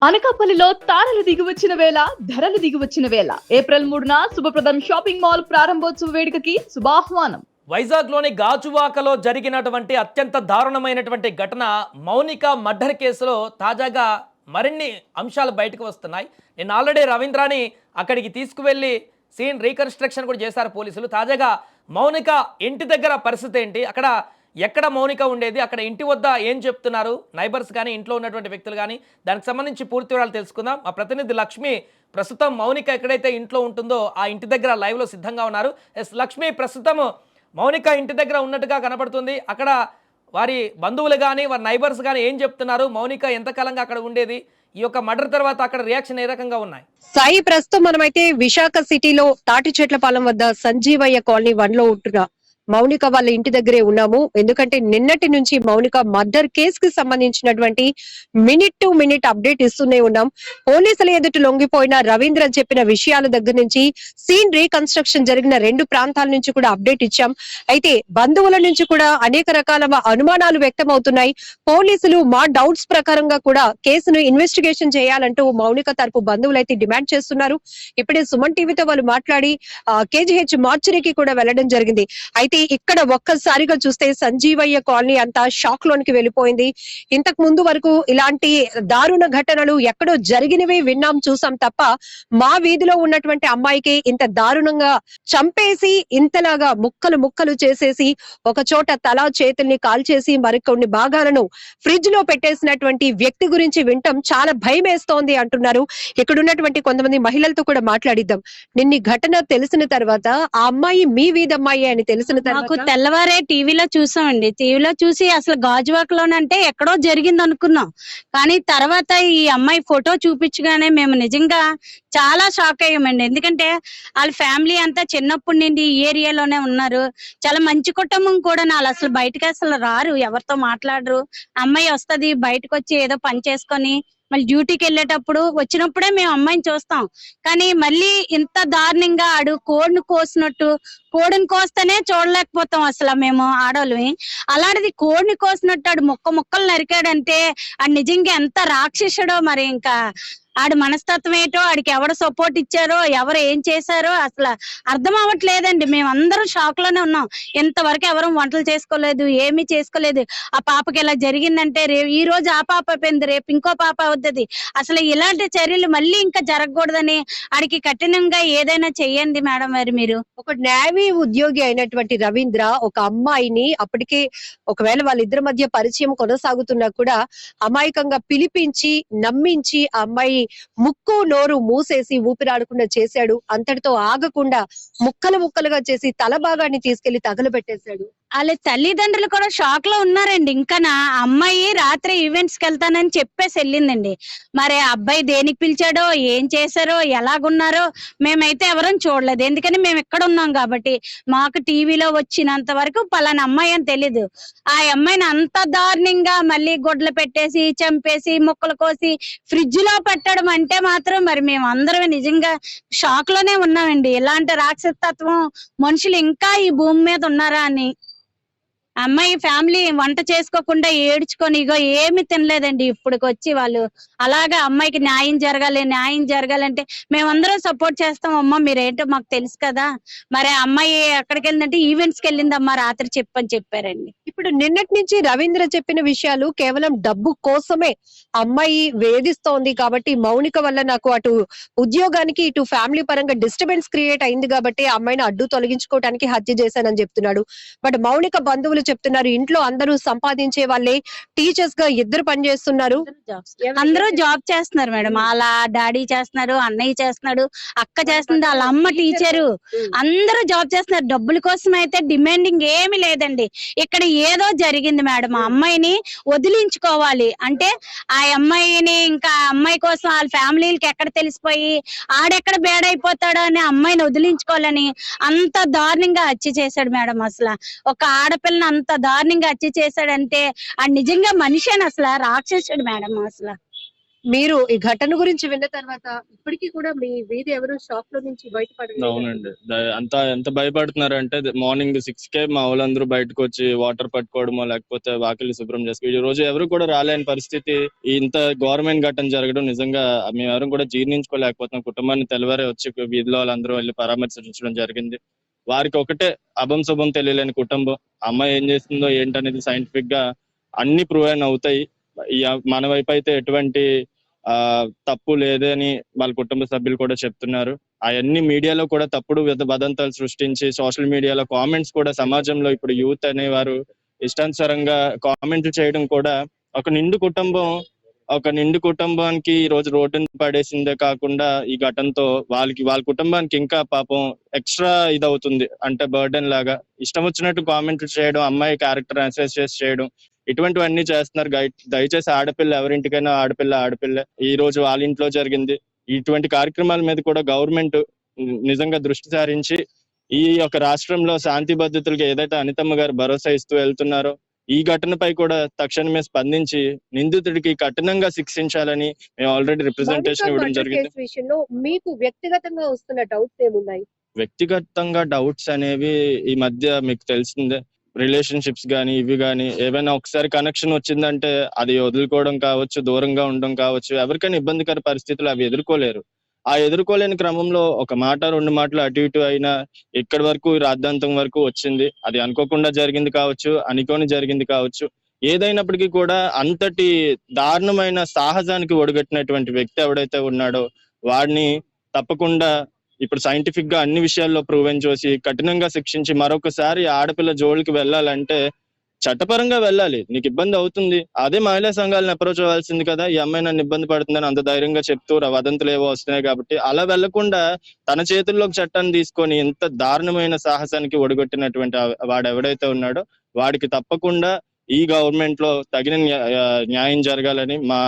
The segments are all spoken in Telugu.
అనకాపల్లిలో తారలు దిగివచ్చిన వేళ ధరలు దిగివచ్చిన వేళ ఏప్రిల్ 3న శుభప్రదం షాపింగ్ మాల్ ప్రారంభోత్సవ వేడుకకి శుభాహ్వానం. వైజాగ్లోని గాజువాకలో జరిగినటువంటి అత్యంత దారుణమైనటువంటి ఘటన మౌనిక మర్డర్ కేసులో తాజాగా మరిన్ని అంశాలు బయటకు వస్తున్నాయి. నేను ఆల్రెడీ రవీంద్రాని అక్కడికి తీసుకువెళ్ళి సీన్ రీకన్స్ట్రక్షన్ కూడా చేశారు పోలీసులు. తాజాగా మౌనిక ఇంటి దగ్గర పరిస్థితి ఏంటి, అక్కడ ఎక్కడ మౌనిక ఉండేది, అక్కడ ఇంటి వద్ద ఏం చెప్తున్నారు నైబర్స్ కానీ ఇంట్లో ఉన్నటువంటి వ్యక్తులు కానీ, దానికి సంబంధించి పూర్తి వివరాలు తెలుసుకుందాం. మా ప్రతినిధి లక్ష్మి ప్రస్తుతం మౌనిక ఎక్కడైతే ఇంట్లో ఉంటుందో ఆ ఇంటి దగ్గర లైవ్లో సిద్ధంగా ఉన్నారు. ఎస్ లక్ష్మి, ప్రస్తుతం మౌనిక ఇంటి దగ్గర ఉన్నట్టుగా కనపడుతుంది. అక్కడ వారి బంధువులు కానీ వారి నైబర్స్ కానీ ఏం చెప్తున్నారు, మౌనిక ఎంతకాలంగా అక్కడ ఉండేది, ఈ యొక్క మర్డర్ తర్వాత అక్కడ రియాక్షన్ ఏ రకంగా ఉన్నాయి? సాయి, ప్రస్తుతం మనమైతే విశాఖ సిటీలో తాటిచెట్లపాలెం వద్ద సంజీవయ్య కాలనీ 1 లో ఉంటున్న మౌనిక వాళ్ళ ఇంటి దగ్గరే ఉన్నాము. ఎందుకంటే నిన్నటి నుంచి మౌనిక మర్డర్ కేసు కి సంబంధించినటువంటి మినిట్ టు మినిట్ అప్డేట్ ఇస్తూనే ఉన్నాం. పోలీసుల ఎదుట లొంగిపోయిన రవీంద్ర చెప్పిన విషయాల దగ్గర నుంచి సీన్ రీకన్స్ట్రక్షన్ జరిగిన 2 ప్రాంతాల నుంచి కూడా అప్డేట్ ఇచ్చాం. అయితే బంధువుల నుంచి కూడా అనేక రకాల అనుమానాలు వ్యక్తం అవుతున్నాయి. పోలీసులు మా డౌట్స్ ప్రకారంగా కూడా కేసును ఇన్వెస్టిగేషన్ చేయాలంటూ మౌనిక తరపు బంధువులు అయితే డిమాండ్ చేస్తున్నారు. ఇప్పుడే సుమన్ టీవీతో వాళ్ళు మాట్లాడి కేజీహెచ్ మార్చురీకి కూడా వెళ్లడం జరిగింది. అయితే ఇక్కడ ఒక్కసారిగా చూస్తే సంజీవయ్య కాలనీ అంతా షాక్ లోనికి వెళ్ళిపోయింది. ఇంతకు ముందు వరకు ఇలాంటి దారుణ ఘటనలు ఎక్కడో జరిగినవి విన్నాం, చూసాం తప్ప మా వీధిలో ఉన్నటువంటి అమ్మాయికి ఇంత దారుణంగా చంపేసి ఇంతలాగా ముక్కలు ముక్కలు చేసేసి ఒక చోట తల చేతుల్ని కాల్చేసి మరికొన్ని భాగాలను ఫ్రిడ్జ్ లో పెట్టేసినటువంటి వ్యక్తి గురించి వింటాం చాలా భయం వేస్తోంది అంటున్నారు. ఇక్కడ ఉన్నటువంటి కొంతమంది మహిళలతో కూడా మాట్లాడిద్దాం. నిన్న ఘటన తెలిసిన తర్వాత ఆ అమ్మాయి మీ వీధి అమ్మాయి అని తెలిసిన మాకు తెల్లవారే టీవీలో చూసామండి. టీవీలో చూసి అసలు గాజువాకలోనంటే ఎక్కడో జరిగింది అనుకున్నాం. కానీ తర్వాత ఈ అమ్మాయి ఫోటో చూపించగానే మేము నిజంగా చాలా షాక్ అయ్యామండి. ఎందుకంటే వాళ్ళ ఫ్యామిలీ అంతా చిన్నప్పటి నుండి ఈ ఏరియాలోనే ఉన్నారు. చాలా మంచి కుటుంబం కూడా. వాళ్ళు అసలు బయటకి అసలు రారు, ఎవరితో మాట్లాడరు. అమ్మాయి వస్తది, బయటకు వచ్చి ఏదో పని చేసుకొని మళ్ళీ డ్యూటీకి వెళ్ళేటప్పుడు వచ్చినప్పుడే మేము అమ్మాయిని చూస్తాం. కానీ మళ్ళీ ఇంత దారుణంగా ఆడు కోడిని కోసినట్టు, కోడిని కోస్తేనే చూడలేకపోతాం అసలు మేము ఆడవాళ్ళమి. అలాంటిది కోడిని కోసినట్టు ఆడు ముక్కలు నరికాడంటే ఆడు నిజంగా ఎంత రాక్షసుడో. మరి ఇంకా ఆడి మనస్తత్వం ఏంటో, ఆడికి ఎవరు సపోర్ట్ ఇచ్చారో, ఎవరు ఏం చేశారో అసలు అర్థం అవ్వట్లేదండి. మేము అందరం షాక్ లోనే ఉన్నాం. ఇంతవరకు ఎవరు వంటలు చేసుకోలేదు, ఏమీ చేసుకోలేదు. ఆ పాపకి ఇలా జరిగిందంటే ఈ రోజు ఆ పాప అయిపోయింది, రేపు ఇంకో పాప అవుతుంది. అసలు ఇలాంటి చర్యలు మళ్ళీ ఇంకా జరగకూడదని ఆడికి కఠినంగా ఏదైనా చెయ్యండి మేడం. మరి మీరు ఒక నేవీ ఉద్యోగి అయినటువంటి రవీంద్ర ఒక అమ్మాయిని అప్పటికే ఒకవేళ వాళ్ళిద్దరి మధ్య పరిచయం కొనసాగుతున్నా కూడా అమాయకంగా పిలిపించి నమ్మించి ఆ అమ్మాయి ముక్కు నోరు మూసేసి ఊపిరాడకుండా చేశాడు. అంతటితో ఆగకుండా ముక్కలు ముక్కలుగా చేసి తల భాగాన్ని తీసుకెళ్లి తగలబెట్టేశాడు. వాళ్ళ తల్లిదండ్రులు కూడా షాక్ లో ఉన్నారండి. ఇంకా నా అమ్మాయి రాత్రి ఈవెంట్స్ కి వెళ్తానని చెప్పేసి వెళ్ళిందండి. మరి అబ్బాయి దేనికి పిలిచాడో, ఏం చేశారో, ఎలాగున్నారో మేమైతే ఎవరం చూడలేదు. ఎందుకని మేము ఇక్కడ ఉన్నాం కాబట్టి. మాకు టీవీలో వచ్చినంత వరకు పలానా అమ్మాయి అని తెలీదు. ఆ అమ్మాయిని అంత దారుణంగా మళ్ళీ గుడ్లు పెట్టేసి చంపేసి ముక్కలు కోసి ఫ్రిడ్జ్ లో పెట్టడం అంటే మాత్రం మరి మేము అందరం నిజంగా షాక్ లోనే ఉన్నామండి. ఇలాంటి రాక్షసత్వం మనుషులు ఇంకా ఈ భూమి మీద ఉన్నారా అని. అమ్మాయి ఫ్యామిలీ వంట చేసుకోకుండా ఏడ్చుకొని ఇగో ఏమి తినలేదండి ఇప్పటికొచ్చి. వాళ్ళు అలాగా అమ్మాయికి న్యాయం జరగాలంటే మేమందరం సపోర్ట్ చేస్తాం. అమ్మ మీరేంటో మాకు తెలుసు కదా. మరి అమ్మాయి ఎక్కడికి వెళ్ళిందంటే ఈవెంట్స్ కి వెళ్ళిందమ్మా రాత్రి చెప్పని చెప్పారండి. ఇప్పుడు నిన్నటి నుంచి రవీంద్ర చెప్పిన విషయాలు కేవలం డబ్బు కోసమే. అమ్మాయి వేధిస్తోంది కాబట్టి మౌనిక వల్ల నాకు అటు ఉద్యోగానికి ఇటు ఫ్యామిలీ పరంగా డిస్టర్బెన్స్ క్రియేట్ అయింది కాబట్టి ఆ అమ్మాయిని అడ్డు తొలగించుకోవడానికి హత్య చేశానని చెప్తున్నాడు. బట్ మౌనిక బంధువులు చెప్తున్నారు ఇంట్లో అందరూ సంపాదించే వాళ్ళే, టీచర్స్ గా ఇద్దరు పనిచేస్తున్నారు, అందరూ జాబ్ చేస్తున్నారు మేడం. వాళ్ళ డాడీ చేస్తున్నారు, అన్నయ్య చేస్తున్నాడు, అక్క చేస్తుంది, వాళ్ళ అమ్మ టీచరు, అందరూ జాబ్ చేస్తున్నారు. డబ్బుల కోసం అయితే డిమాండింగ్ ఏమి లేదండి. ఇక్కడ ఏదో జరిగింది మేడం. ఆ అమ్మాయిని వదిలించుకోవాలి అంటే ఆ అమ్మాయిని ఇంకా అమ్మాయి కోసం వాళ్ళ ఫ్యామిలీలకి ఎక్కడ తెలిసిపోయి ఆడెక్కడ బేడైపోతాడో అని అమ్మాయిని వదిలించుకోవాలని అంత దారుణంగా హత్య చేశాడు మేడం. అసలు ఒక ఆడపిల్లని అంత దారుణంగా హత్య చేశాడంటే ఆ నిజంగా మనిషి అని అసలు రాక్షసుడు మేడం. అసలు మీరు ఈ ఘటన గురించి విన్న తర్వాత ఇప్పటికీ కూడా మీ వీధి ఎవరు షాప్ లో నుంచి బయటపడలేదు. అవునండి. ఎంత భయపడుతున్నారంటే మార్నింగ్ 6కే మా వాళ్ళందరూ బయటకు వచ్చి వాటర్ పట్టుకోవడమో లేకపోతే వాకిలి శుభ్రం చేసుకో ఈ రోజు ఎవరు కూడా రాలేని పరిస్థితి. ఇంత గవర్నమెంట్ ఘటన జరగడం నిజంగా మేము ఎవరు కూడా జీర్ణించుకోలేకపోతున్నాం. కుటుంబాన్ని తెల్లవారే వచ్చి వీధిలో వాళ్ళందరూ వెళ్ళి పరామర్శించడం జరిగింది. వారికి ఒకటే అభం శుభం తెలియలేని కుటుంబం. అమ్మాయి ఏం చేస్తుందో ఏంటనేది సైంటిఫిక్ గా అన్ని ప్రూవ్ అవుతాయి. మన వైపు అయితే ఎటువంటి తప్పు లేదని వాళ్ళ కుటుంబ సభ్యులు కూడా చెప్తున్నారు. అవన్నీ మీడియాలో కూడా తప్పుడు వదంతాలు సృష్టించి సోషల్ మీడియాలో కామెంట్స్ కూడా సమాజంలో ఇప్పుడు యూత్ అనేవారు ఇష్టానుసారంగా కామెంట్లు చేయడం కూడా ఒక నిండు కుటుంబానికి ఈ రోజు రోడ్డుని పడేసిందే కాకుండా ఈ ఘటనతో వాళ్ళ కుటుంబానికి ఇంకా పాపం ఎక్స్ట్రా ఇదవుతుంది. అంటే బర్డెన్ లాగా ఇష్టం వచ్చినట్టు కామెంట్లు చేయడం, అమ్మాయి క్యారెక్టర్ అసెస్ చేయడం ఇటువంటివన్నీ చేస్తున్నారు. దయచేసి ఆడపిల్ల ఎవరింటికైనా ఆడపిల్ల ఈ రోజు వాళ్ళ ఇంట్లో జరిగింది. ఇటువంటి కార్యక్రమాల మీద కూడా గవర్నమెంట్ నిజంగా దృష్టి సారించి ఈ యొక్క రాష్ట్రంలో శాంతి భద్రతలకు ఏదైతే అనితమ్మ గారు భరోసా ఇస్తూ వెళ్తున్నారో ఈ ఘటనపై కూడా తక్షణమే స్పందించి నిందితుడికి కఠినంగా శిక్షించాలని మేము ఆల్రెడీ రిప్రజెంటేషన్ ఇవ్వడం జరిగింది. విషయంలో మీకు వ్యక్తిగతంగా వస్తున్న డౌట్స్ ఏమున్నాయి? వ్యక్తిగతంగా డౌట్స్ అనేవి ఈ మధ్య మీకు తెలిసిందే, రిలేషన్షిప్స్ కానీ ఇవి కానీ ఏవైనా ఒకసారి కనెక్షన్ వచ్చిందంటే అది వదులుకోవడం కావచ్చు, దూరంగా ఉండడం కావచ్చు, ఎవరికైనా ఇబ్బందికర పరిస్థితులు అవి ఎదుర్కోలేరు. ఆ ఎదుర్కోలేని క్రమంలో ఒక మాట 2 మాటలు అటు ఇటు అయినా ఇక్కడి వరకు రాద్ధాంతం వరకు వచ్చింది. అది అనుకోకుండా జరిగింది కావచ్చు, అనుకోని జరిగింది కావచ్చు. ఏదైనప్పటికీ కూడా అంతటి దారుణమైన సాహసానికి ఒడిగట్టినటువంటి వ్యక్తి ఎవడైతే ఉన్నాడో వాడిని తప్పకుండా ఇప్పుడు సైంటిఫిక్ గా అన్ని విషయాల్లో ప్రూవెన్ చేసి కఠినంగా శిక్షించి మరొకసారి ఆడపిల్ల జోలికి వెళ్ళాలంటే చట్టపరంగా వెళ్ళాలి. నీకు ఇబ్బంది అవుతుంది, అదే మహిళా సంఘాలను అప్రోచ్ అవ్వాల్సింది కదా. ఈ అమ్మాయి నన్ను ఇబ్బంది పడుతుందని అంత ధైర్యంగా చెప్తూ వదంతులు ఏవో వస్తున్నాయి కాబట్టి అలా వెళ్లకుండా తన చేతుల్లోకి చట్టాన్ని తీసుకొని ఎంత దారుణమైన సాహసానికి ఒడిగొట్టినటువంటి వాడు ఎవడైతే ఉన్నాడో వాడికి తప్పకుండా ఈ గవర్నమెంట్ లో తగిన న్యాయం జరగాలని మా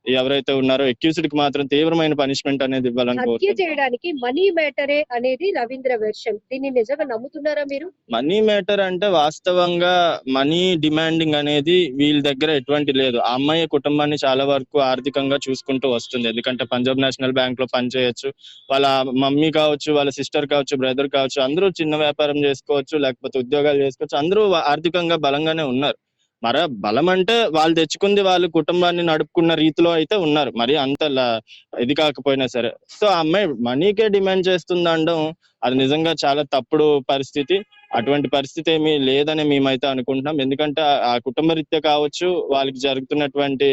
ఎవరైతే ఉన్నారో అక్యూజ్డ్ కి మాత్రం తీవ్రమైన పనిష్మెంట్ అనేది ఇవ్వాలని హత్య చేయడానికి మనీ మ్యాటరే అనేది రవీంద్ర వెర్షన్. దీన్ని నిజంగా నమ్ముతున్నారా మీరు? మనీ మ్యాటర్ అంటే వాస్తవంగా మనీ డిమాండింగ్ అనేది వీళ్ళ దగ్గర ఎటువంటి లేదు. ఆ అమ్మాయి కుటుంబాన్ని చాలా వరకు ఆర్థికంగా చూసుకుంటూ వస్తుంది. ఎందుకంటే పంజాబ్ నేషనల్ బ్యాంక్ లో పనిచేయొచ్చు, వాళ్ళ మమ్మీ కావచ్చు, వాళ్ళ సిస్టర్ కావచ్చు, బ్రదర్ కావచ్చు, అందరూ చిన్న వ్యాపారం చేసుకోవచ్చు, లేకపోతే ఉద్యోగాలు చేసుకోవచ్చు, అందరూ ఆర్థికంగా బలంగానే ఉన్నారు. మరి బలం అంటే వాళ్ళు తెచ్చుకుంది వాళ్ళు కుటుంబాన్ని నడుపుకున్న రీతిలో అయితే ఉన్నారు, మరి అంత ఇది కాకపోయినా సరే. సో ఆ అమ్మాయి మనీకే డిమాండ్ చేస్తుంది అనడం అది నిజంగా చాలా తప్పుడు పరిస్థితి. అటువంటి పరిస్థితి ఏమీ లేదని మేమైతే అనుకుంటున్నాం. ఎందుకంటే ఆ కుటుంబ రీత్యా కావచ్చు, వాళ్ళకి జరుగుతున్నటువంటి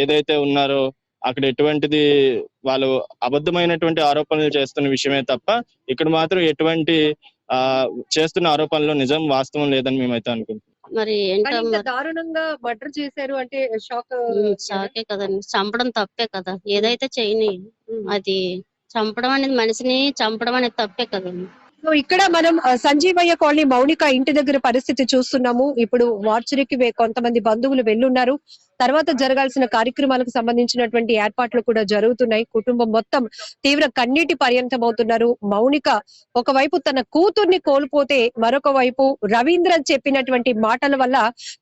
ఏదైతే ఉన్నారో అక్కడ ఎటువంటిది వాళ్ళు అబద్ధమైనటువంటి ఆరోపణలు చేస్తున్న విషయమే తప్ప ఇక్కడ మాత్రం ఎటువంటి చేస్తున్న ఆరోపణలో నిజం వాస్తవం లేదని మేమైతే అనుకుంటున్నాం. మరి దారుణంగా మర్డర్ చేశారు అంటే షాకే కదండి. చంపడం తప్పే కదా, ఏదైతే చేయని అది చంపడం అనేది, మనిషిని చంపడం అనేది తప్పే కదండి. సో ఇక్కడ మనం సంజీవయ్య కాలనీ మౌనిక ఇంటి దగ్గర పరిస్థితి చూస్తున్నాము. ఇప్పుడు వార్చరీకి కొంతమంది బంధువులు వెళ్ళున్నారు. తర్వాత జరగాల్సిన కార్యక్రమాలకు సంబంధించినటువంటి ఏర్పాట్లు కూడా జరుగుతున్నాయి. కుటుంబం మొత్తం తీవ్ర కన్నీటి పర్యంతం అవుతున్నారు. మౌనిక ఒకవైపు తన కూతుర్ని కోల్పోతే మరొక వైపు రవీంద్ర చెప్పినటువంటి మాటల వల్ల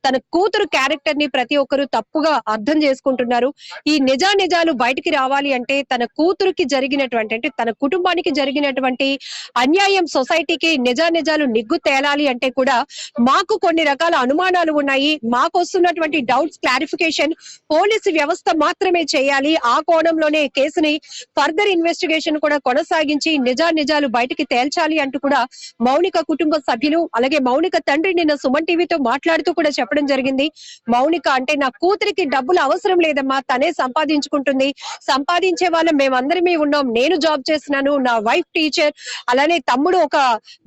తన కూతురు క్యారెక్టర్ ని ప్రతి ఒక్కరు తప్పుగా అర్థం చేసుకుంటున్నారు. ఈ నిజాలు బయటికి రావాలి అంటే తన కూతురుకి జరిగినటువంటి అంటే తన కుటుంబానికి జరిగినటువంటి అన్యాయం సొసైటీకి నిజాలు నిగ్గు తేలాలి అంటే కూడా మాకు కొన్ని రకాల అనుమానాలు ఉన్నాయి. మాకు వస్తున్నటువంటి డౌట్స్ క్లారిఫికేషన్ పోలీసు వ్యవస్థ మాత్రమే చేయాలి. ఆ కోణంలోనే కేసుని ఫర్దర్ ఇన్వెస్టిగేషన్ కూడా కొనసాగించి నిజాలు బయటికి తేల్చాలి అంటూ కూడా మౌనిక కుటుంబ సభ్యులు అలాగే మౌనిక తండ్రి నిన్న సుమన్ టీవీతో మాట్లాడుతూ కూడా చెప్పడం జరిగింది. మౌనిక అంటే నా కూతురికి డబ్బులు అవసరం లేదమ్మా, తనే సంపాదించుకుంటుంది, సంపాదించే వాళ్ళం మేమందరమే ఉన్నాం, నేను జాబ్ చేస్తున్నాను, నా వైఫ్ టీచర్, అలానే తమ్ముడు ఒక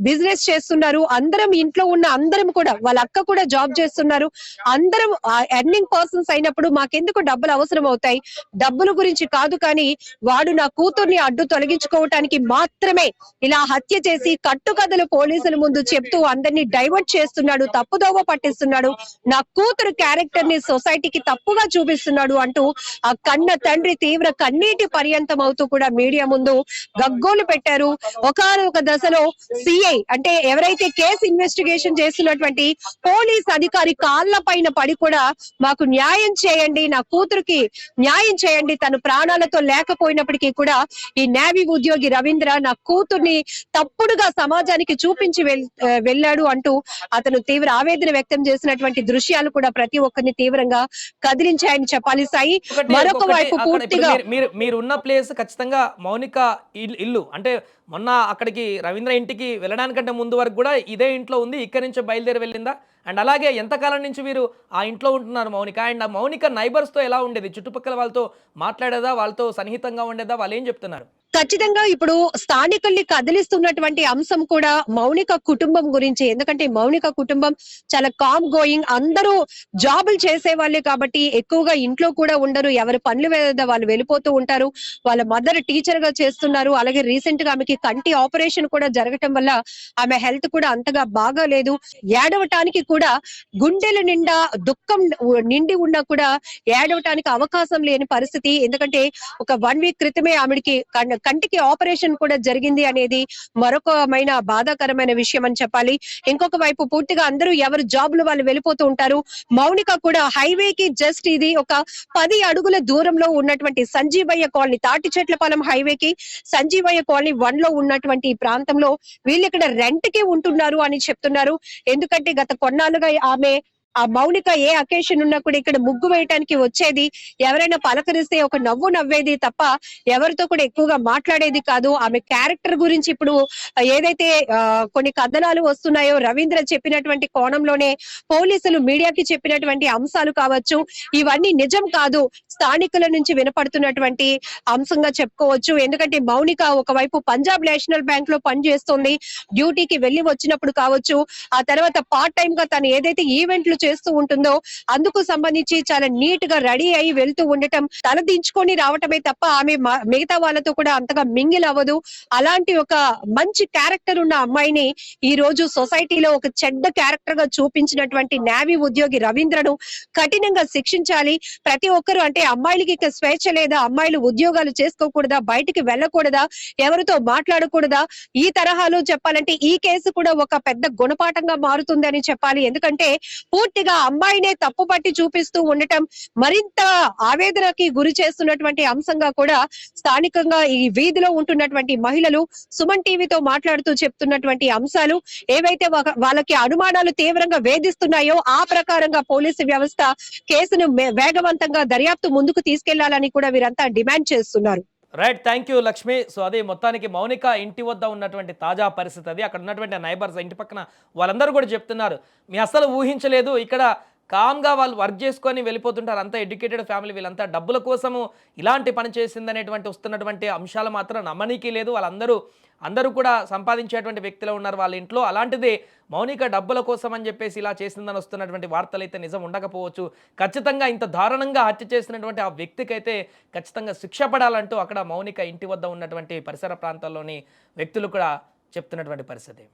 బిజినెస్ చేస్తున్నారు, అందరం ఇంట్లో ఉన్న అందరం కూడా వాళ్ళ అక్క కూడా జాబ్ చేస్తున్నారు, అందరం ఎర్నింగ్ పర్సన్స్ అయినప్పుడు మాకెందుకు డబ్బులు అవసరం అవుతాయి, డబ్బుల గురించి కాదు, కానీ వాడు నా కూతుర్ని అడ్డు తొలగించుకోవటానికి మాత్రమే ఇలా హత్య చేసి కట్టుకథలు పోలీసుల ముందు చెప్తూ అందరినీ డైవర్ట్ చేస్తున్నాడు, తప్పుదోవ పట్టిస్తున్నాడు, నా కూతురు క్యారెక్టర్ ని సొసైటీకి తప్పుగా చూపిస్తున్నాడు అంటూ ఆ కన్న తండ్రి తీవ్ర కన్నీటి పర్యంతం అవుతూ కూడా మీడియా ముందు గగ్గోలు పెట్టారు. ఒకనొక దశలో సిఐ అంటే ఎవరైతే కేసు ఇన్వెస్టిగేషన్ చేస్తున్నటువంటి పోలీస్ అధికారి కాళ్ల పైన పడి కూడా మాకు న్యాయం న్యాయం చేయండి, నా కూతురికి న్యాయం చేయండి. తను ప్రాణాలతో లేకపోయినప్పటికీ కూడా ఈ నేవీ ఉద్యోగి రవీంద్ర నా కూతుర్ని తప్పుడుగా సమాజానికి చూపించి వెళ్ళాడు అంటూ అతను తీవ్ర ఆవేదన వ్యక్తం చేసినటువంటి దృశ్యాలు కూడా ప్రతి ఒక్కరిని తీవ్రంగా కదిలించాయని చెప్పాలి సాయి. మరొక వైపు పూర్తిగా మీరు ఉన్న ప్లేస్ ఖచ్చితంగా మౌనిక ఇల్లు అంటే మొన్న అక్కడికి రవీంద్ర ఇంటికి వెళ్ళడానికంటే ముందు వరకు కూడా ఇదే ఇంట్లో ఉంది, ఇక్కడి నుంచి బయలుదేరి వెళ్ళిందా? అండ్ అలాగే ఎంతకాలం నుంచి వీరు ఆ ఇంట్లో ఉంటున్నారు మౌనిక? అండ్ ఆ మౌనిక నైబర్స్తో ఎలా ఉండేది? చుట్టుపక్కల వాళ్ళతో మాట్లాడేదా? వాళ్ళతో సన్నిహితంగా ఉండేదా? వాళ్ళు ఏం చెప్తున్నారు? ఖచ్చితంగా ఇప్పుడు స్థానికుల్ని కదిలిస్తున్నటువంటి అంశం కూడా మౌనిక కుటుంబం గురించి. ఎందుకంటే మౌనిక కుటుంబం చాలా కామ్ గోయింగ్, అందరూ జాబులు చేసే వాళ్ళే కాబట్టి ఎక్కువగా ఇంట్లో కూడా ఉండరు, ఎవరి పనులు వాళ్ళు వెళ్ళిపోతూ ఉంటారు. వాళ్ళ మదర్ టీచర్ గా చేస్తున్నారు. అలాగే రీసెంట్ గా ఆమెకి కంటి ఆపరేషన్ కూడా జరగటం వల్ల ఆమె హెల్త్ కూడా అంతగా బాగాలేదు. ఏడవటానికి కూడా గుండెల నిండా దుఃఖం నిండి ఉన్నా కూడా ఏడవటానికి అవకాశం లేని పరిస్థితి. ఎందుకంటే ఒక 1 వీక్ క్రితమే ఆమెకి కంటికి ఆపరేషన్ కూడా జరిగింది అనేది మరొకమైన బాధాకరమైన విషయం అని చెప్పాలి. ఇంకొక వైపు పూర్తిగా అందరూ ఎవరు జాబ్లు వాళ్ళు వెళ్ళిపోతూ ఉంటారు. మౌనిక కూడా హైవేకి జస్ట్ ఇది ఒక 10 అడుగుల దూరంలో ఉన్నటువంటి సంజీవయ్య కాలనీ, తాటి చెట్లపాలెం హైవేకి సంజీవయ్య కాలనీ 1 లో ఉన్నటువంటి ఈ ప్రాంతంలో వీళ్ళు ఇక్కడ రెంట్ కి ఉంటున్నారు అని చెప్తున్నారు. ఎందుకంటే గత కొన్నాళ్ళుగా ఆ మౌనిక ఏ అకేషన్ ఉన్నా కూడా ఇక్కడ ముగ్గు వేయటానికి వచ్చేది, ఎవరైనా పలకరిస్తే ఒక నవ్వు నవ్వేది తప్ప ఎవరితో కూడా ఎక్కువగా మాట్లాడేది కాదు. ఆమె క్యారెక్టర్ గురించి ఇప్పుడు ఏదైతే కొన్ని కథనాలు వస్తున్నాయో, రవీంద్ర చెప్పినటువంటి కోణంలోనే పోలీసులు మీడియాకి చెప్పినటువంటి అంశాలు కావచ్చు, ఇవన్నీ నిజం కాదు, స్థానికుల నుంచి వినపడుతున్నటువంటి అంశంగా చెప్పుకోవచ్చు. ఎందుకంటే మౌనిక ఒకవైపు పంజాబ్ నేషనల్ బ్యాంక్ లో పనిచేస్తుంది, డ్యూటీకి వెళ్లి వచ్చినప్పుడు కావచ్చు, ఆ తర్వాత పార్ట్ టైం గా తను ఏదైతే ఈవెంట్లు చేస్తూ ఉంటుందో అందుకు సంబంధించి చాలా నీట్ గా రెడీ అయి వెళ్తూ ఉండటం, తల దించుకొని రావటమే తప్ప ఆమె మిగతా వాళ్ళతో కూడా అంతగా మింగిల్ అవ్వదు. అలాంటి ఒక మంచి క్యారెక్టర్ ఉన్న అమ్మాయిని ఈ రోజు సొసైటీలో ఒక చెడ్డ క్యారెక్టర్ గా చూపించినటువంటి నేవీ ఉద్యోగి రవీంద్రను కఠినంగా శిక్షించాలి. ప్రతి ఒక్కరు అంటే అమ్మాయిలకి ఇక స్వేచ్ఛ లేదా, అమ్మాయిలు ఉద్యోగాలు చేసుకోకూడదా, బయటికి వెళ్ళకూడదా, ఎవరితో మాట్లాడకూడదా, ఈ తరహాలో చెప్పాలంటే ఈ కేసు కూడా ఒక పెద్ద గుణపాఠంగా మారుతుందని చెప్పాలి. ఎందుకంటే పూర్తిగా అమ్మాయినే తప్పుపట్టి చూపిస్తూ ఉండటం మరింత ఆవేదనకి గురి చేస్తున్నటువంటి అంశంగా కూడా స్థానికంగా ఈ వీధిలో ఉంటున్నటువంటి మహిళలు సుమన్ టీవీతో మాట్లాడుతూ చెప్తున్నటువంటి అంశాలు ఏవైతే వాళ్ళకి అనుమానాలు తీవ్రంగా వేధిస్తున్నాయో ఆ ప్రకారంగా పోలీసు వ్యవస్థ కేసును వేగవంతంగా దర్యాప్తు ముందుకు తీసుకెళ్లాలని కూడా వీరంతా డిమాండ్ చేస్తున్నారు. Right, thank you Lakshmi. So అది మొత్తానికి మౌనిక ఇంటి వద్ద ఉన్నటువంటి తాజా పరిస్థితి అది. అక్కడ ఉన్నటువంటి నైబర్స్, ఇంటి పక్కన వాళ్ళందరూ కూడా చెప్తున్నారు, మీ అసలు ఊహించలేదు, ఇక్కడ కామ్గా వాళ్ళు వర్క్ చేసుకొని వెళ్ళిపోతుంటారు, అంతా ఎడ్యుకేటెడ్ ఫ్యామిలీ, వీళ్ళంతా డబ్బుల కోసము ఇలాంటి పని చేసిందనేటువంటి వస్తున్నటువంటి అంశాలు మాత్రం నమ్మనీకి లేదు. అందరూ కూడా సంపాదించేటువంటి వ్యక్తులు ఉన్నారు వాళ్ళ ఇంట్లో. అలాంటిది మౌనిక డబ్బుల కోసం అని చెప్పేసి ఇలా చేసిందని వస్తున్నటువంటి వార్తలు అయితే నిజం ఉండకపోవచ్చు. ఖచ్చితంగా ఇంత దారుణంగా హత్య చేసినటువంటి ఆ వ్యక్తికైతే ఖచ్చితంగా శిక్ష పడాలంటూ అక్కడ మౌనిక ఇంటి వద్ద ఉన్నటువంటి పరిసర ప్రాంతాల్లోని వ్యక్తులు కూడా చెప్తున్నటువంటి పరిస్థితి.